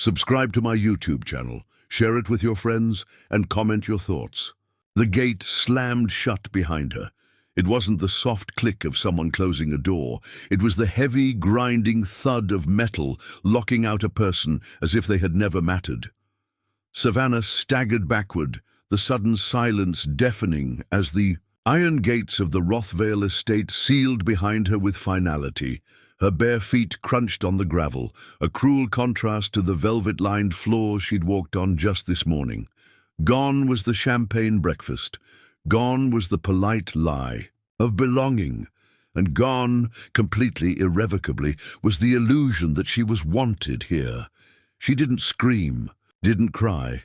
Subscribe to my YouTube channel, share it with your friends, and comment your thoughts. The gate slammed shut behind her. It wasn't the soft click of someone closing a door. It was the heavy, grinding thud of metal locking out a person as if they had never mattered. Savannah staggered backward, the sudden silence deafening as the iron gates of the Rothvale estate sealed behind her with finality. Her bare feet crunched on the gravel, a cruel contrast to the velvet-lined floor she'd walked on just this morning. Gone was the champagne breakfast. Gone was the polite lie of belonging. And gone, completely, irrevocably, was the illusion that she was wanted here. She didn't scream, didn't cry.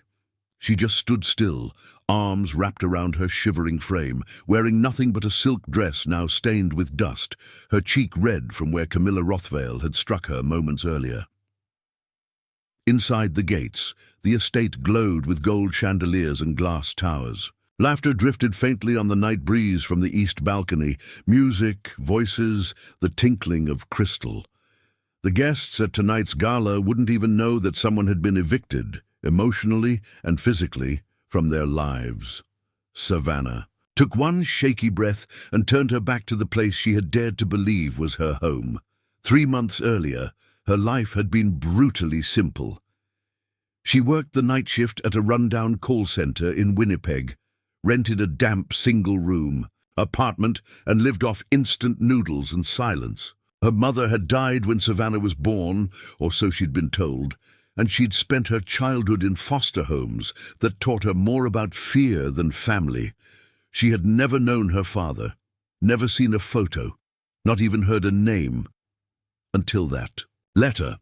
She just stood still, arms wrapped around her shivering frame, wearing nothing but a silk dress now stained with dust, her cheek red from where Camilla Rothvale had struck her moments earlier. Inside the gates, the estate glowed with gold chandeliers and glass towers. Laughter drifted faintly on the night breeze from the east balcony, music, voices, the tinkling of crystal. The guests at tonight's gala wouldn't even know that someone had been evicted, emotionally and physically, from their lives. Savannah took one shaky breath and turned her back to the place she had dared to believe was her home. 3 months earlier, her life had been brutally simple. She worked the night shift at a rundown call center in Winnipeg, rented a damp single-room apartment, and lived off instant noodles and silence. Her mother had died when Savannah was born, or so she'd been told, and she'd spent her childhood in foster homes that taught her more about fear than family. She had never known her father, never seen a photo, not even heard a name, until that letter.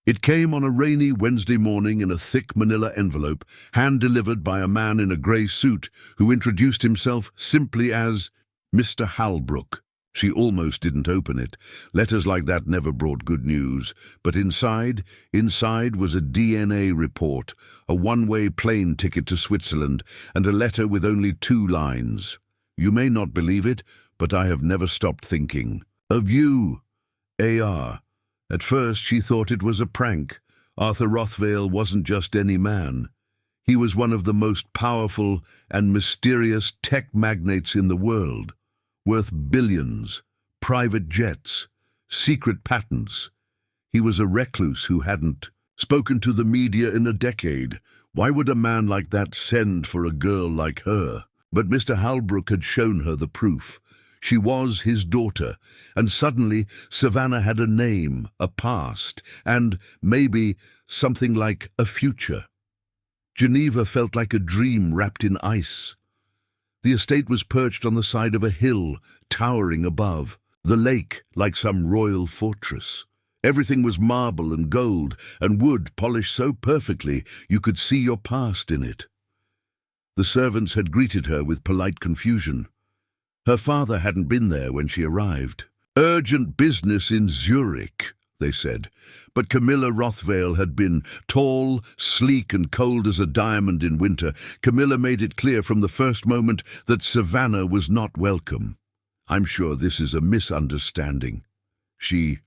It came on a rainy Wednesday morning in a thick manila envelope, hand-delivered by a man in a grey suit who introduced himself simply as Mr. Halbrook. She almost didn't open it. Letters like that never brought good news. But inside was a DNA report, a one-way plane ticket to Switzerland, and a letter with only 2 lines. You may not believe it, but I have never stopped thinking of you, A.R. At first she thought it was a prank. Arthur Rothvale wasn't just any man. He was one of the most powerful and mysterious tech magnates in the world, worth billions, private jets, secret patents. He was a recluse who hadn't spoken to the media in a decade. Why would a man like that send for a girl like her? But Mr. Halbrook had shown her the proof. She was his daughter, and suddenly Savannah had a name, a past, and, maybe, something like a future. Geneva felt like a dream wrapped in ice. The estate was perched on the side of a hill, towering above, the lake like some royal fortress. Everything was marble and gold, and wood polished so perfectly you could see your past in it. The servants had greeted her with polite confusion. Her father hadn't been there when she arrived. Urgent business in Zurich, they said. But Camilla Rothvale had been tall, sleek, and cold as a diamond in winter. Camilla made it clear from the first moment that Savannah was not welcome. I'm sure this is a misunderstanding, she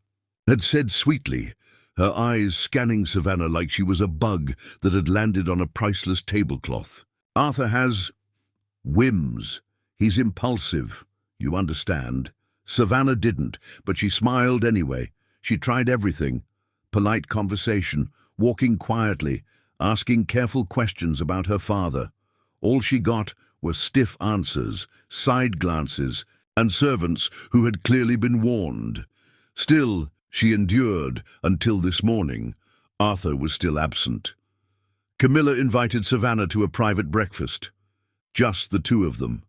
had said sweetly, her eyes scanning Savannah like she was a bug that had landed on a priceless tablecloth. Arthur has whims. He's impulsive, you understand. Savannah didn't, but she smiled anyway. She tried everything. Polite conversation, walking quietly, asking careful questions about her father. All she got were stiff answers, side glances, and servants who had clearly been warned. Still, she endured until this morning. Arthur was still absent. Camilla invited Savannah to a private breakfast. Just the 2 of them.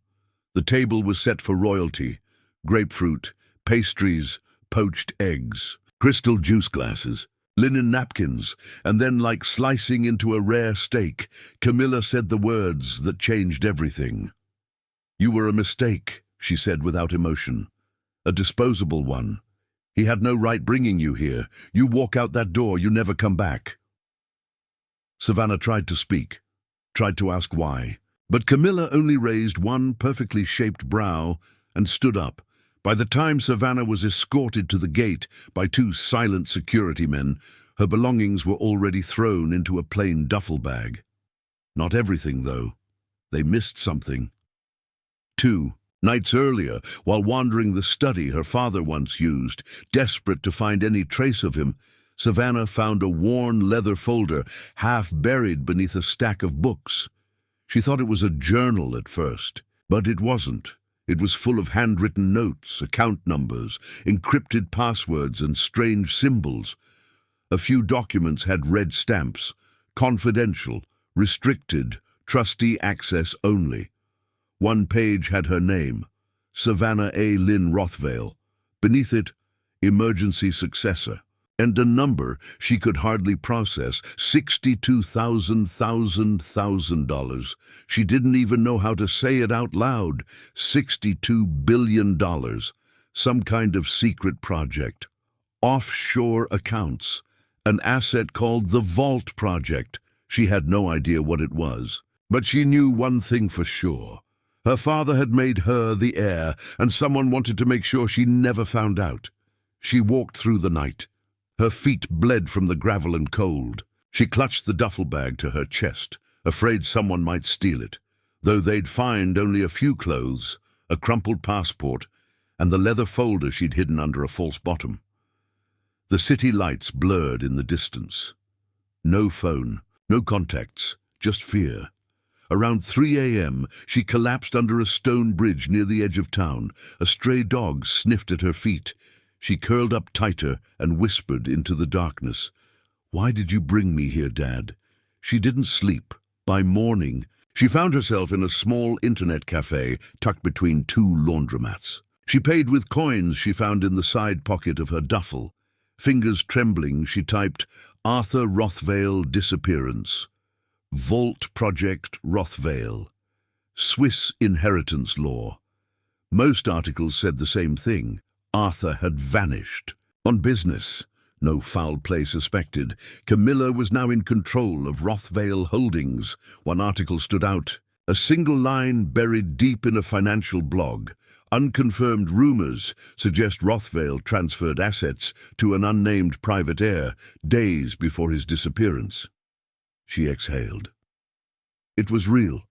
The table was set for royalty: grapefruit, pastries, poached eggs, crystal juice glasses, linen napkins, and then, like slicing into a rare steak, Camilla said the words that changed everything. "You were a mistake," she said without emotion. "A disposable one. He had no right bringing you here. You walk out that door, you never come back." Savannah tried to speak, tried to ask why. But Camilla only raised one perfectly shaped brow and stood up. By the time Savannah was escorted to the gate by 2 silent security men, Her belongings were already thrown into a plain duffel bag. Not everything, though. They missed something. 2 nights earlier, while wandering the study her father once used, desperate to find any trace of him, Savannah found a worn leather folder half buried beneath a stack of books. She thought it was a journal at first, but it wasn't. It was full of handwritten notes, account numbers, encrypted passwords, and strange symbols. A few documents had red stamps: confidential, restricted, trustee access only. One page had her name, Savannah A. Lynn Rothvale. Beneath it, emergency successor. And a number she could hardly process, $62,000. She didn't even know how to say it out loud. $62 billion. Some kind of secret project. Offshore accounts. An asset called the Vault Project. She had no idea what it was. But she knew one thing for sure. Her father had made her the heir, and someone wanted to make sure she never found out. She walked through the night. Her feet bled from the gravel and cold. She clutched the duffel bag to her chest, afraid someone might steal it, though they'd find only a few clothes, a crumpled passport, and the leather folder she'd hidden under a false bottom. The city lights blurred in the distance. No phone, no contacts, just fear. Around 3 a.m., she collapsed under a stone bridge near the edge of town. A stray dog sniffed at her feet. She curled up tighter and whispered into the darkness, "Why did you bring me here, Dad?" She didn't sleep. By morning, she found herself in a small internet cafe tucked between 2 laundromats. She paid with coins she found in the side pocket of her duffel. Fingers trembling, she typed, "Arthur Rothvale disappearance. Vault Project Rothvale. Swiss inheritance law." Most articles said the same thing. Arthur had vanished. On business. No foul play suspected. Camilla was now in control of Rothvale Holdings. One article stood out. A single line buried deep in a financial blog. Unconfirmed rumors suggest Rothvale transferred assets to an unnamed private heir days before his disappearance. She exhaled. It was real.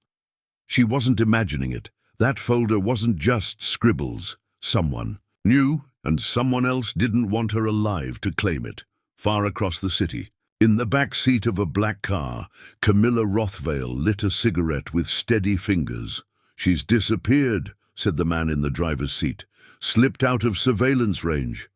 She wasn't imagining it. That folder wasn't just scribbles. Someone knew, and someone else didn't want her alive to claim it. Far across the city, in the back seat of a black car, Camilla Rothvale lit a cigarette with steady fingers. "She's disappeared," said the man in the driver's seat. "Slipped out of surveillance range."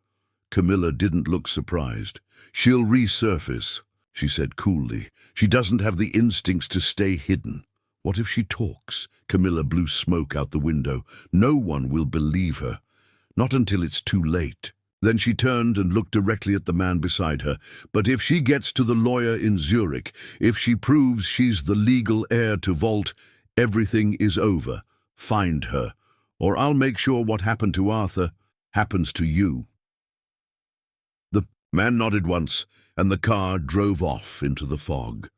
Camilla didn't look surprised. "She'll resurface," she said coolly. "She doesn't have the instincts to stay hidden." "What if she talks?" Camilla blew smoke out the window. "No one will believe her. Not until it's too late." Then she turned and looked directly at the man beside her. "But if she gets to the lawyer in Zurich, if she proves she's the legal heir to Vault, everything is over. Find her, or I'll make sure what happened to Arthur happens to you." The man nodded once, and the car drove off into the fog.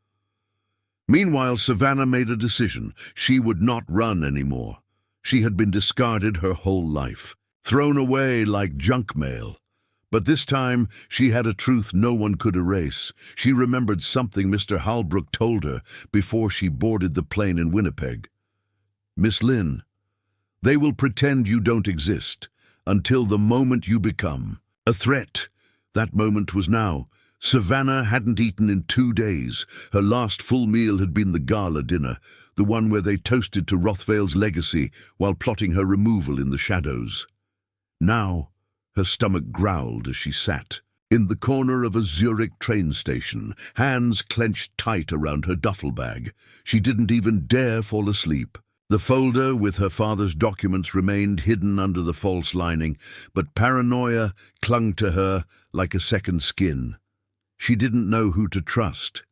Meanwhile, Savannah made a decision. She would not run anymore. She had been discarded her whole life. Thrown away like junk mail. But this time, she had a truth no one could erase. She remembered something Mr. Halbrook told her before she boarded the plane in Winnipeg. "Miss Lynn, they will pretend you don't exist until the moment you become a threat." That moment was now. Savannah hadn't eaten in 2 days. Her last full meal had been the gala dinner, the one where they toasted to Rothvale's legacy while plotting her removal in the shadows. Now, her stomach growled as she sat in the corner of a Zurich train station, hands clenched tight around her duffel bag. She didn't even dare fall asleep. The folder with her father's documents remained hidden under the false lining, but paranoia clung to her like a second skin. She didn't know who to trust.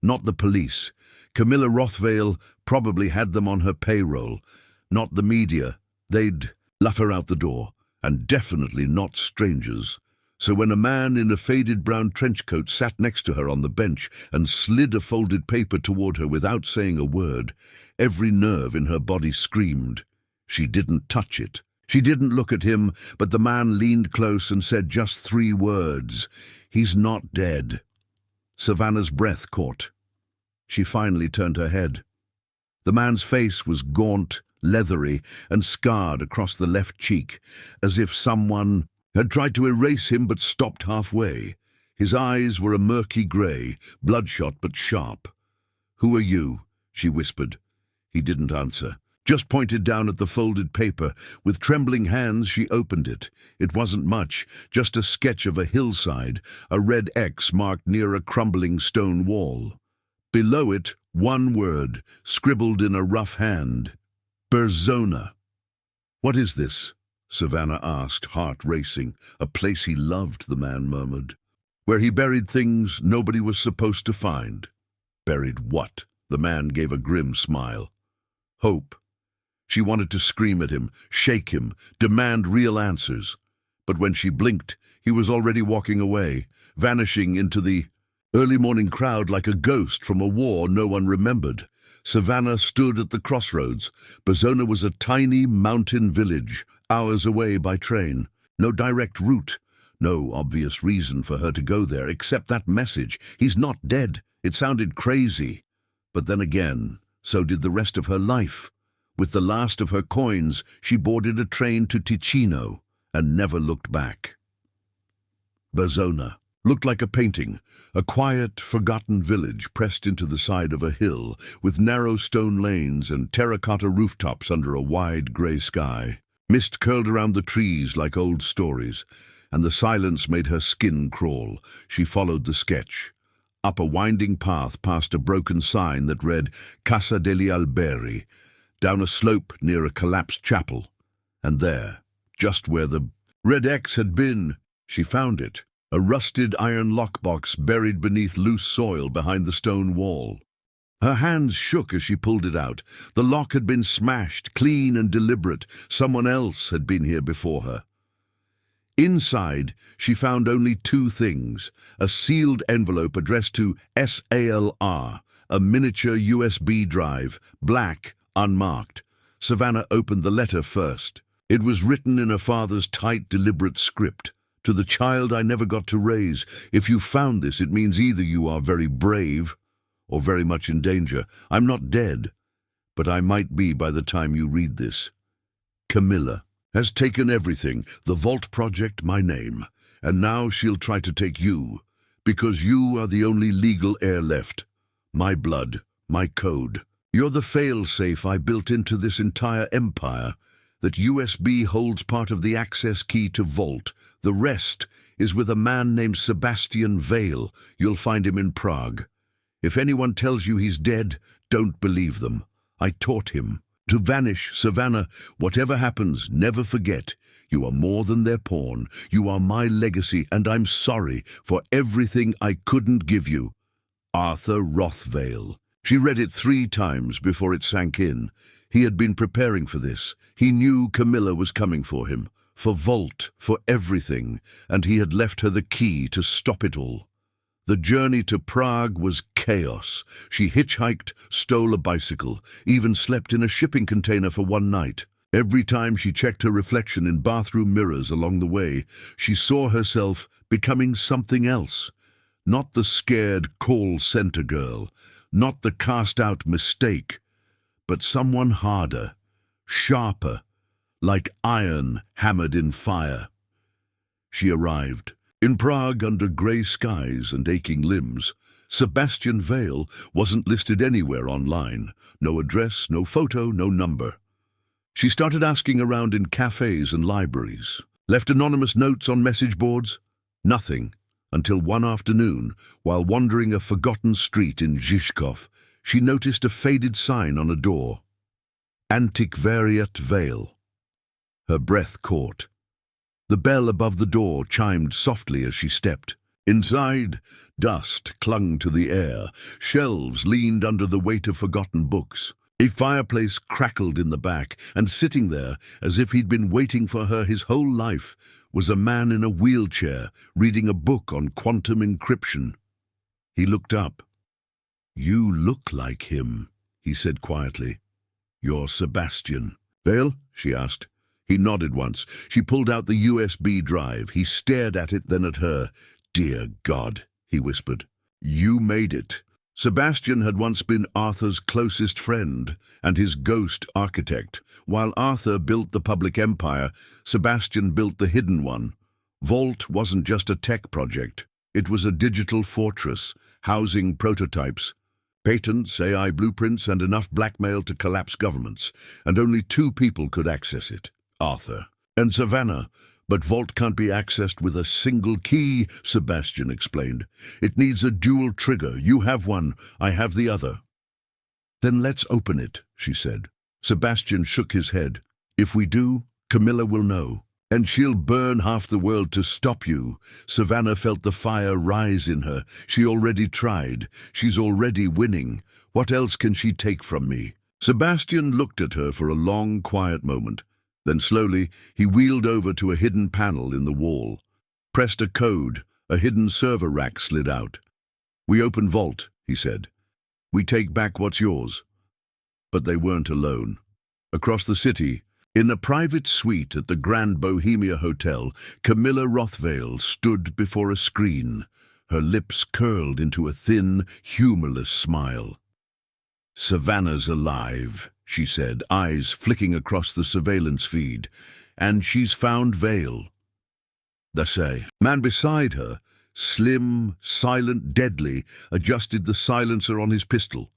Not the police. Camilla Rothvale probably had them on her payroll. Not the media. They'd laugh her out the door. And definitely not strangers. So when a man in a faded brown trench coat sat next to her on the bench and slid a folded paper toward her without saying a word, every nerve in her body screamed. She didn't touch it. She didn't look at him, but the man leaned close and said just 3 words. "He's not dead." Savannah's breath caught. She finally turned her head. The man's face was gaunt, leathery, and scarred across the left cheek, as if someone had tried to erase him but stopped halfway. His eyes were a murky grey, bloodshot but sharp. "Who are you?" she whispered. He didn't answer, just pointed down at the folded paper. With trembling hands she opened it. It wasn't much, just a sketch of a hillside, a red X marked near a crumbling stone wall. Below it, one word, scribbled in a rough hand: Berzona. "What is this?" Savannah asked, heart racing. "A place he loved," the man murmured. "Where he buried things nobody was supposed to find." "Buried what?" The man gave a grim smile. "Hope." She wanted to scream at him, shake him, demand real answers. But when she blinked, he was already walking away, vanishing into the early morning crowd like a ghost from a war no one remembered. Savannah stood at the crossroads. Berzona was a tiny mountain village, hours away by train. No direct route, no obvious reason for her to go there, except that message. He's not dead. It sounded crazy. But then again, so did the rest of her life. With the last of her coins, she boarded a train to Ticino and never looked back. Berzona looked like a painting, a quiet, forgotten village pressed into the side of a hill, with narrow stone lanes and terracotta rooftops under a wide grey sky. Mist curled around the trees like old stories, and the silence made her skin crawl. She followed the sketch. Up a winding path past a broken sign that read Casa degli Alberi, down a slope near a collapsed chapel, and there, just where the red X had been, she found it, a rusted iron lockbox buried beneath loose soil behind the stone wall. Her hands shook as she pulled it out. The lock had been smashed, clean and deliberate. Someone else had been here before her. Inside, she found only two things: a sealed envelope addressed to SALR, a miniature USB drive, black, unmarked. Savannah opened the letter first. It was written in her father's tight, deliberate script. "To the child I never got to raise. If you found this, it means either you are very brave or very much in danger. I'm not dead, but I might be by the time you read this. Camilla has taken everything, the Vault Project, my name, and now she'll try to take you, because you are the only legal heir left. My blood, my code. You're the fail-safe I built into this entire empire. That USB holds part of the access key to Vault. The rest is with a man named Sebastian Vale. You'll find him in Prague. If anyone tells you he's dead, don't believe them. I taught him to vanish. Savannah, whatever happens, never forget. You are more than their pawn. You are my legacy, and I'm sorry for everything I couldn't give you. Arthur Rothvale." She read it 3 times before it sank in. He had been preparing for this. He knew Camilla was coming for him, for Vault, for everything, and he had left her the key to stop it all. The journey to Prague was chaos. She hitchhiked, stole a bicycle, even slept in a shipping container for one night. Every time she checked her reflection in bathroom mirrors along the way, she saw herself becoming something else. Not the scared call center girl, not the cast-out mistake, but someone harder, sharper, like iron hammered in fire. She arrived in Prague under grey skies and aching limbs. Sebastian Vale wasn't listed anywhere online. No address, no photo, no number. She started asking around in cafes and libraries. Left anonymous notes on message boards. Nothing. Until one afternoon, while wandering a forgotten street in Zhizkov, she noticed a faded sign on a door. Antiquariat Vale. Her breath caught. The bell above the door chimed softly as she stepped. Inside, dust clung to the air. Shelves leaned under the weight of forgotten books. A fireplace crackled in the back, and sitting there, as if he'd been waiting for her his whole life, was a man in a wheelchair reading a book on quantum encryption. He looked up. "You look like him," he said quietly. "You're Sebastian." "Vale?" she asked. He nodded once. She pulled out the USB drive. He stared at it, then at her. "Dear God," he whispered. You made it. Sebastian had once been Arthur's closest friend and his ghost architect. While Arthur built the public empire, Sebastian built the hidden one. Vault wasn't just a tech project. It was a digital fortress, housing prototypes, patents, AI blueprints, and enough blackmail to collapse governments. And only two people could access it, Arthur and Savannah. But Vault can't be accessed with a single key, Sebastian explained. It needs a dual trigger. You have one, I have the other. Then let's open it, she said. Sebastian shook his head. If we do, Camilla will know. And she'll burn half the world to stop you. Savannah felt the fire rise in her. She already tried. She's already winning. What else can she take from me? Sebastian looked at her for a long, quiet moment. Then slowly, he wheeled over to a hidden panel in the wall. Pressed a code. A hidden server rack slid out. We open Vault, he said. We take back what's yours. But they weren't alone. Across the city, in a private suite at the Grand Bohemia Hotel, Camilla Rothvale stood before a screen, her lips curled into a thin, humorless smile. Savannah's alive, she said, eyes flicking across the surveillance feed. And she's found Vale. The man beside her, slim, silent, deadly, adjusted the silencer on his pistol.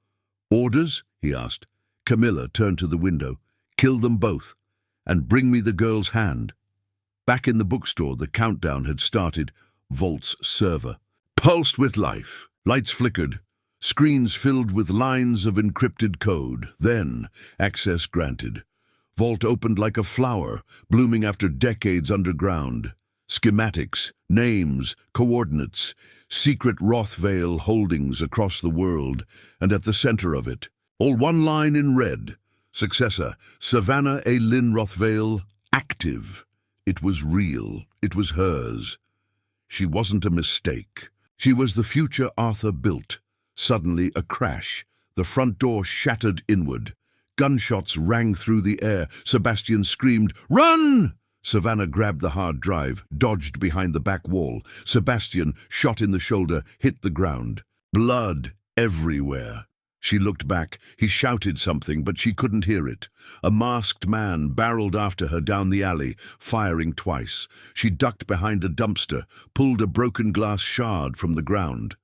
Orders? He asked. Camilla turned to the window. Kill them both. And bring me the girl's hand. Back in the bookstore, the countdown had started. Vault's server pulsed with life. Lights flickered. Screens filled with lines of encrypted code. Then, access granted. Vault opened like a flower, blooming after decades underground. Schematics, names, coordinates, secret Rothvale holdings across the world, and at the center of it, all one line in red. Successor, Savannah A. Lynn Rothvale, active. It was real. It was hers. She wasn't a mistake. She was the future Arthur built. Suddenly, a crash. The front door shattered inward. Gunshots rang through the air. Sebastian screamed, "Run!" Savannah grabbed the hard drive, dodged behind the back wall. Sebastian, shot in the shoulder, hit the ground. Blood everywhere. She looked back. He shouted something, but she couldn't hear it. A masked man barreled after her down the alley, firing twice. She ducked behind a dumpster, pulled a broken glass shard from the ground.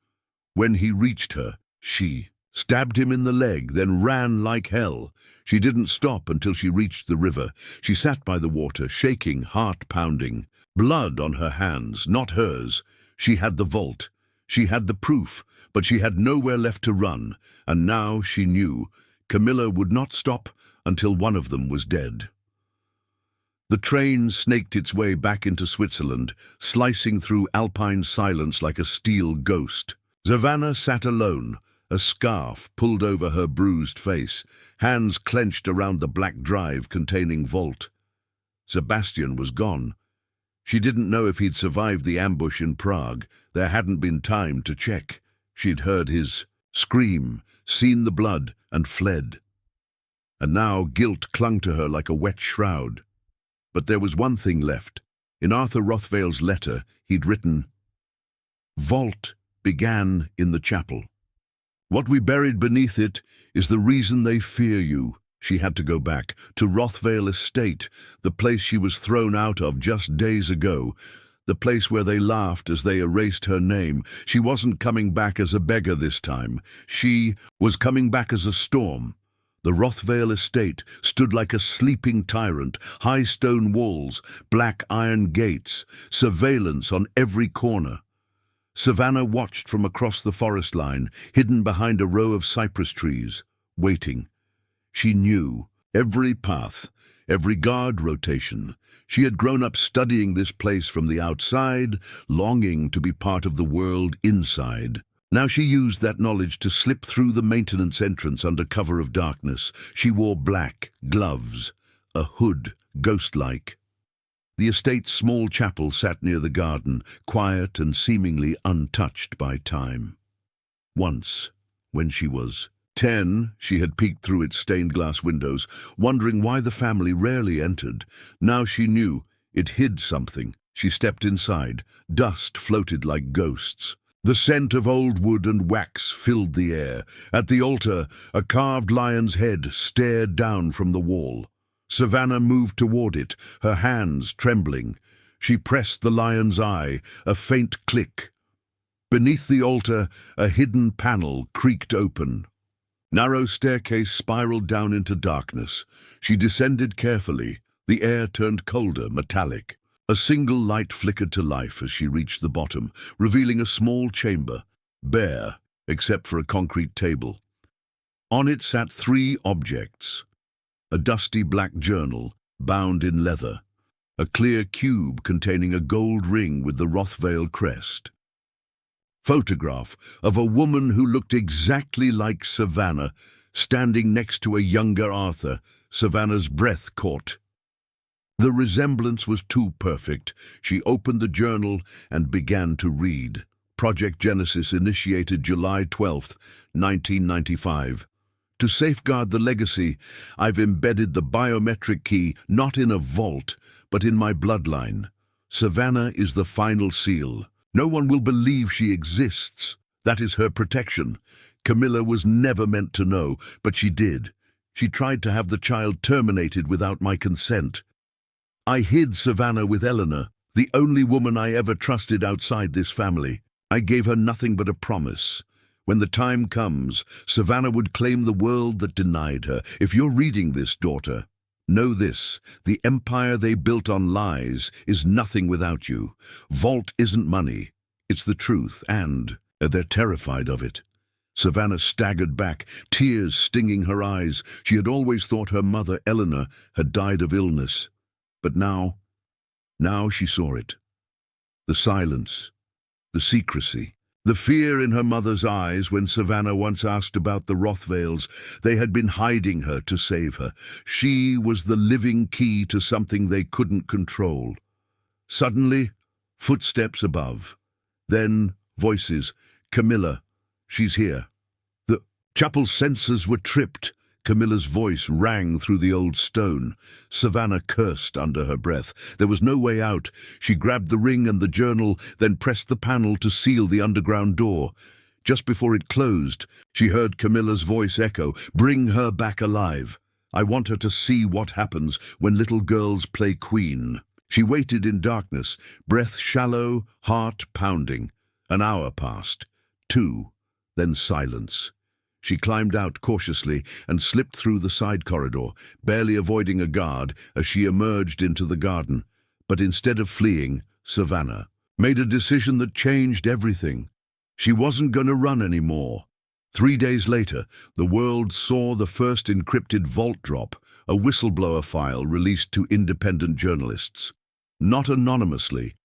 When he reached her, she stabbed him in the leg, then ran like hell. She didn't stop until she reached the river. She sat by the water, shaking, heart pounding. Blood on her hands, not hers. She had the vault. She had the proof, but she had nowhere left to run. And now she knew Camilla would not stop until one of them was dead. The train snaked its way back into Switzerland, slicing through alpine silence like a steel ghost. Savannah sat alone, a scarf pulled over her bruised face, hands clenched around the black drive containing Vault. Sebastian was gone. She didn't know if he'd survived the ambush in Prague. There hadn't been time to check. She'd heard his scream, seen the blood, and fled. And now guilt clung to her like a wet shroud. But there was one thing left. In Arthur Rothvale's letter, he'd written, "Vault began in the chapel. What we buried beneath it is the reason they fear you." She had to go back to Rothvale Estate, the place she was thrown out of just days ago, the place where they laughed as they erased her name. She wasn't coming back as a beggar this time. She was coming back as a storm. The Rothvale Estate stood like a sleeping tyrant, high stone walls, black iron gates, surveillance on every corner. Savannah watched from across the forest line, hidden behind a row of cypress trees, waiting. She knew every path, every guard rotation. She had grown up studying this place from the outside, longing to be part of the world inside. Now she used that knowledge to slip through the maintenance entrance under cover of darkness. She wore black, gloves, a hood, ghost-like. The estate's small chapel sat near the garden, quiet and seemingly untouched by time. Once, when she was 10, she had peeked through its stained-glass windows, wondering why the family rarely entered. Now she knew it hid something. She stepped inside. Dust floated like ghosts. The scent of old wood and wax filled the air. At the altar, a carved lion's head stared down from the wall. Savannah moved toward it, her hands trembling. She pressed the lion's eye, a faint click. Beneath the altar, a hidden panel creaked open. Narrow staircase spiraled down into darkness. She descended carefully. The air turned colder, metallic. A single light flickered to life as she reached the bottom, revealing a small chamber, bare except for a concrete table. On it sat three objects: a dusty black journal, bound in leather, a clear cube containing a gold ring with the Rothvale crest, photograph of a woman who looked exactly like Savannah, standing next to a younger Arthur. Savannah's breath caught. The resemblance was too perfect. She opened the journal and began to read. Project Genesis initiated July 12, 1995. To safeguard the legacy, I've embedded the biometric key not in a vault, but in my bloodline. Savannah is the final seal. No one will believe she exists. That is her protection. Camilla was never meant to know, but she did. She tried to have the child terminated without my consent. I hid Savannah with Eleanor, the only woman I ever trusted outside this family. I gave her nothing but a promise. When the time comes, Savannah would claim the world that denied her. If you're reading this, daughter, know this: the empire they built on lies is nothing without you. Vault isn't money, it's the truth, and they're terrified of it. Savannah staggered back, tears stinging her eyes. She had always thought her mother, Eleanor, had died of illness. But now she saw it. The silence, the secrecy, the fear in her mother's eyes when Savannah once asked about the Rothvales. They had been hiding her to save her. She was the living key to something they couldn't control. Suddenly, footsteps above. Then voices. Camilla, she's here. The chapel's sensors were tripped. Camilla's voice rang through the old stone. Savannah cursed under her breath. There was no way out. She grabbed the ring and the journal, then pressed the panel to seal the underground door. Just before it closed, she heard Camilla's voice echo, "Bring her back alive. I want her to see what happens when little girls play queen." She waited in darkness, breath shallow, heart pounding. An hour passed. 2, then silence. She climbed out cautiously and slipped through the side corridor, barely avoiding a guard as she emerged into the garden. But instead of fleeing, Savannah made a decision that changed everything. She wasn't going to run anymore. 3 days later, the world saw the first encrypted vault drop, a whistleblower file released to independent journalists. Not anonymously,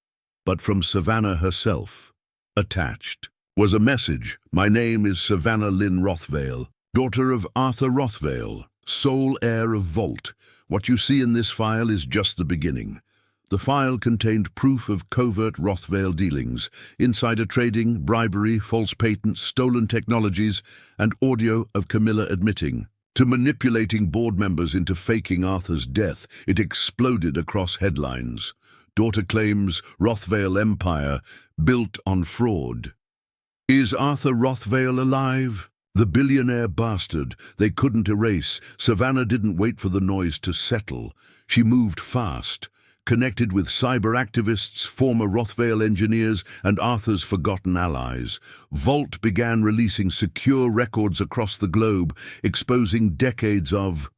but from Savannah herself. Attached was a message: "My name is Savannah Lynn Rothvale, daughter of Arthur Rothvale, sole heir of Vault. What you see in this file is just the beginning." The file contained proof of covert Rothvale dealings, insider trading, bribery, false patents, stolen technologies, and audio of Camilla admitting to manipulating board members into faking Arthur's death. It exploded across headlines. Daughter claims Rothvale empire built on fraud. Is Arthur Rothvale alive? The billionaire bastard they couldn't erase. Savannah didn't wait for the noise to settle. She moved fast, connected with cyber activists, former Rothvale engineers, and Arthur's forgotten allies. Vault began releasing secure records across the globe, exposing decades of...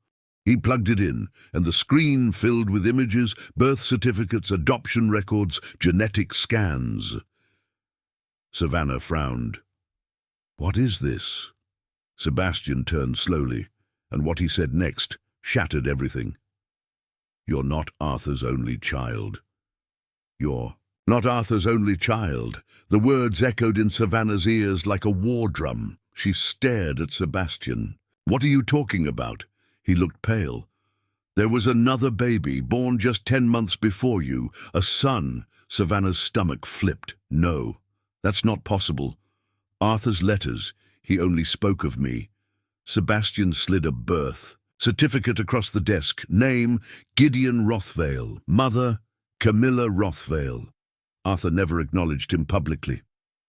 He plugged it in, and the screen filled with images, birth certificates, adoption records, genetic scans. Savannah frowned. "What is this?" Sebastian turned slowly, and what he said next shattered everything. "You're not Arthur's only child. You're not Arthur's only child." The words echoed in Savannah's ears like a war drum. She stared at Sebastian. "What are you talking about?" He looked pale. "There was another baby, born just 10 months before you, a son." Savannah's stomach flipped. "No. That's not possible. Arthur's letters, he only spoke of me." Sebastian slid a birth certificate across the desk. Name, Gideon Rothvale. Mother, Camilla Rothvale. Arthur never acknowledged him publicly.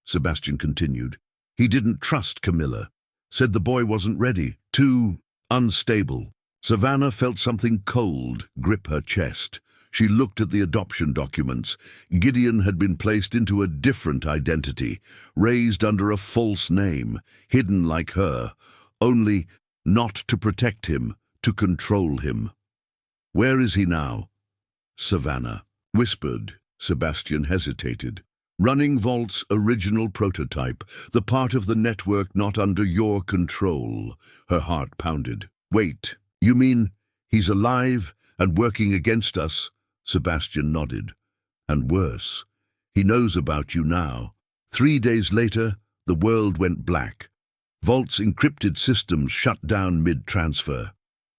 Sebastian continued. He didn't trust Camilla. Said the boy wasn't ready, too unstable. Savannah felt something cold grip her chest. She looked at the adoption documents. Gideon had been placed into a different identity, raised under a false name, hidden like her, only not to protect him, to control him. Where is he now? Savannah whispered. Sebastian hesitated. Running Vault's original prototype, the part of the network not under your control. Her heart pounded. Wait, you mean he's alive and working against us? Sebastian nodded. And worse, he knows about you now. 3 days later, the world went black. Vault's encrypted systems shut down mid-transfer.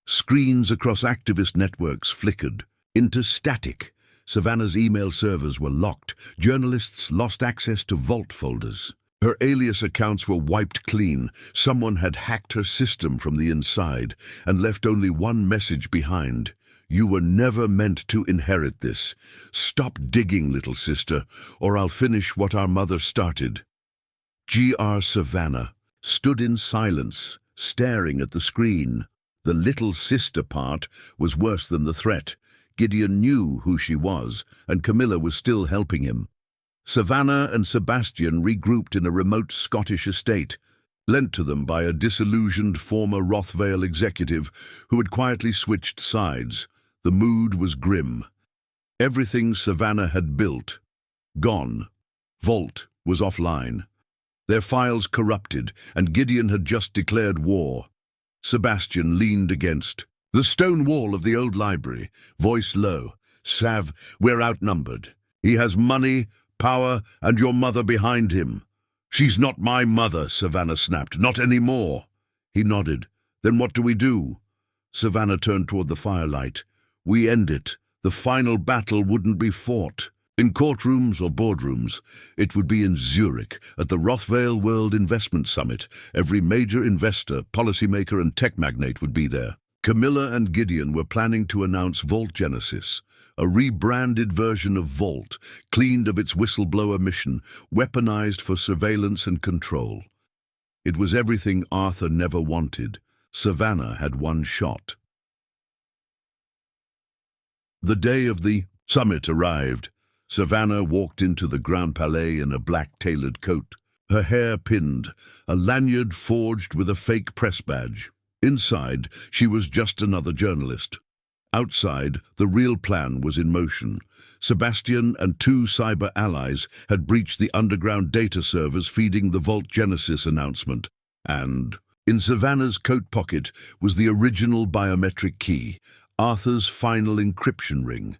Screens across activist networks flickered into static. Savannah's email servers were locked. Journalists lost access to Vault folders. Her alias accounts were wiped clean. Someone had hacked her system from the inside and left only one message behind. You were never meant to inherit this. Stop digging, little sister, or I'll finish what our mother started. Gr. Savannah stood in silence, staring at the screen. The little sister part was worse than the threat. Gideon knew who she was, and Camilla was still helping him. Savannah and Sebastian regrouped in a remote Scottish estate, lent to them by a disillusioned former Rothvale executive who had quietly switched sides. The mood was grim. Everything Savannah had built, gone. Vault was offline. Their files corrupted, and Gideon had just declared war. Sebastian leaned against the stone wall of the old library, voice low. Sav, we're outnumbered. He has money, power, and your mother behind him. She's not my mother, Savannah snapped. Not anymore. He nodded. Then what do we do? Savannah turned toward the firelight. We end it. The final battle wouldn't be fought in courtrooms or boardrooms. It would be in Zurich, at the Rothvale World Investment Summit. Every major investor, policymaker, and tech magnate would be there. Camilla and Gideon were planning to announce Vault Genesis, a rebranded version of Vault, cleaned of its whistleblower mission, weaponized for surveillance and control. It was everything Arthur never wanted. Savannah had one shot. The day of the summit arrived. Savannah walked into the Grand Palais in a black tailored coat, her hair pinned, a lanyard forged with a fake press badge. Inside, she was just another journalist. Outside, the real plan was in motion. Sebastian and 2 cyber allies had breached the underground data servers feeding the Vault Genesis announcement. And in Savannah's coat pocket was the original biometric key, Arthur's final encryption ring.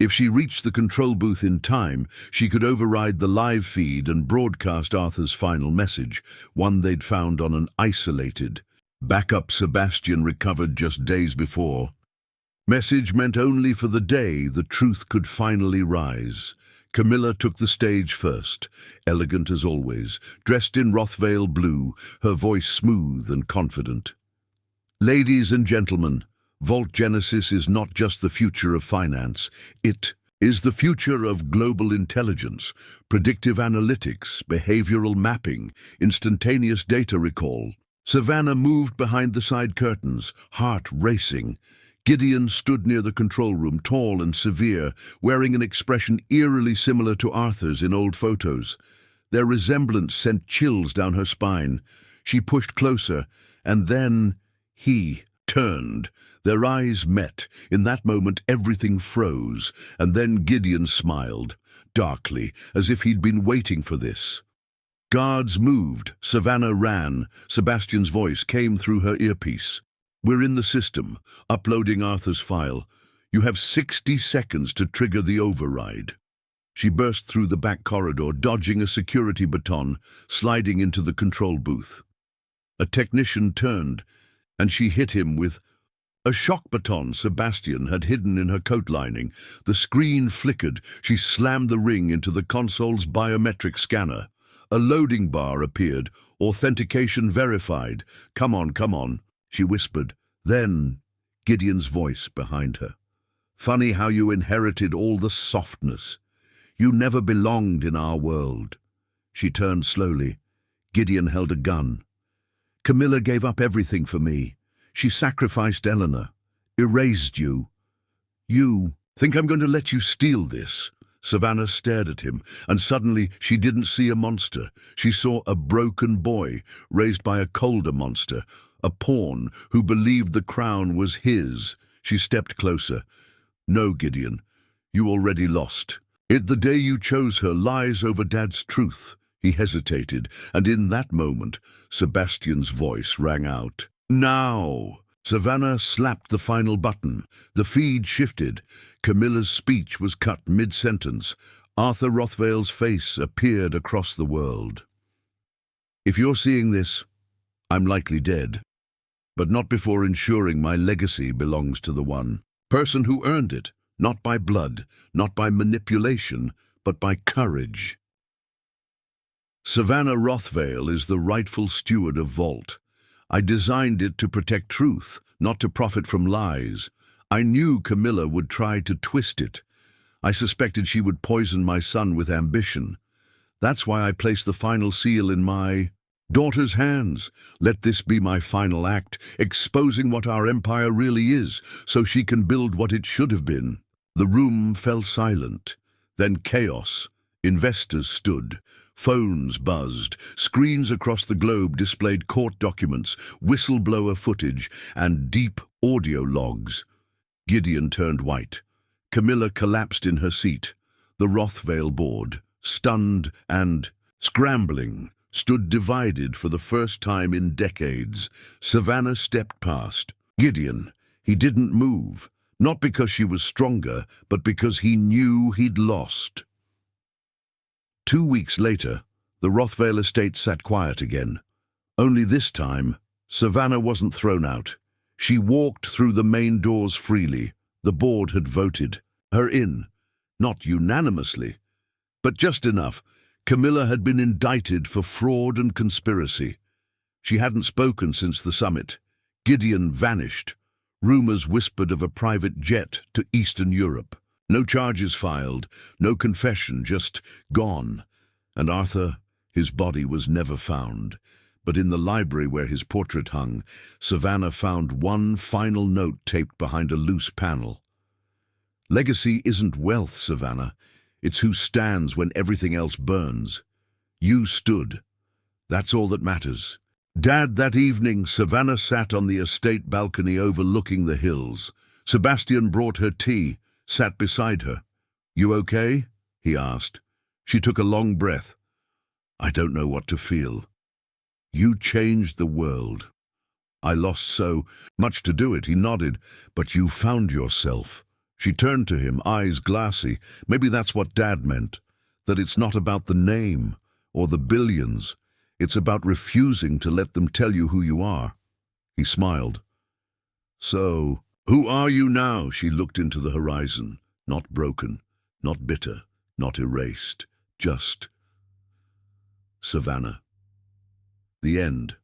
If she reached the control booth in time, she could override the live feed and broadcast Arthur's final message, one they'd found on an isolated backup Sebastian recovered just days before. Message meant only for the day the truth could finally rise. Camilla took the stage first, elegant as always, dressed in Rothvale blue, her voice smooth and confident. Ladies and gentlemen, Vault Genesis is not just the future of finance. It is the future of global intelligence, predictive analytics, behavioral mapping, instantaneous data recall. Savannah moved behind the side curtains, heart racing. Gideon stood near the control room, tall and severe, wearing an expression eerily similar to Arthur's in old photos. Their resemblance sent chills down her spine. She pushed closer, and then he turned. Their eyes met. In that moment, everything froze, and then Gideon smiled, darkly, as if he'd been waiting for this. Guards moved. Savannah ran. Sebastian's voice came through her earpiece. We're in the system, uploading Arthur's file. You have 60 seconds to trigger the override. She burst through the back corridor, dodging a security baton, sliding into the control booth. A technician turned, and she hit him with a shock baton Sebastian had hidden in her coat lining. The screen flickered. She slammed the ring into the console's biometric scanner. A loading bar appeared. Authentication verified. Come on, she whispered. Then, Gideon's voice behind her. Funny how you inherited all the softness. You never belonged in our world. She turned slowly. Gideon held a gun. Camilla gave up everything for me. She sacrificed Eleanor, erased you. You think I'm going to let you steal this? Savannah stared at him, and suddenly she didn't see a monster. She saw a broken boy raised by a colder monster, a pawn who believed the crown was his. She stepped closer. No, Gideon, you already lost. The day you chose her lies over Dad's truth. He hesitated, and in that moment, Sebastian's voice rang out. Now! Savannah slapped the final button. The feed shifted. Camilla's speech was cut mid-sentence. Arthur Rothvale's face appeared across the world. If you're seeing this, I'm likely dead. But not before ensuring my legacy belongs to the one person who earned it, not by blood, not by manipulation, but by courage. Savannah Rothvale is the rightful steward of Vault. I designed it to protect truth, not to profit from lies. I knew Camilla would try to twist it. I suspected she would poison my son with ambition. That's why I placed the final seal in my daughter's hands. Let this be my final act, exposing what our empire really is, so she can build what it should have been. The room fell silent. Then chaos. Investors stood. Phones buzzed. Screens across the globe displayed court documents, whistleblower footage, and deep audio logs. Gideon turned white. Camilla collapsed in her seat. The Rothvale board, stunned and scrambling, stood divided for the first time in decades. Savannah stepped past. Gideon, he didn't move. Not because she was stronger, but because he knew he'd lost. 2 weeks later, the Rothvale estate sat quiet again. Only this time, Savannah wasn't thrown out. She walked through the main doors freely. The board had voted her in, not unanimously, but just enough. Camilla had been indicted for fraud and conspiracy. She hadn't spoken since the summit. Gideon vanished. Rumors whispered of a private jet to Eastern Europe. No charges filed, no confession, just gone. And Arthur, his body was never found. But in the library where his portrait hung, Savannah found one final note taped behind a loose panel. Legacy isn't wealth, Savannah. It's who stands when everything else burns. You stood. That's all that matters. Dad, that evening, Savannah sat on the estate balcony overlooking the hills. Sebastian brought her tea, sat beside her. You okay? He asked. She took a long breath. I don't know what to feel. You changed the world. I lost so much to do it, he nodded, but you found yourself. She turned to him, eyes glassy. Maybe that's what Dad meant, that it's not about the name or the billions. It's about refusing to let them tell you who you are. He smiled. So, who are you now? She looked into the horizon. Not broken, not bitter, not erased, just Savannah. The end.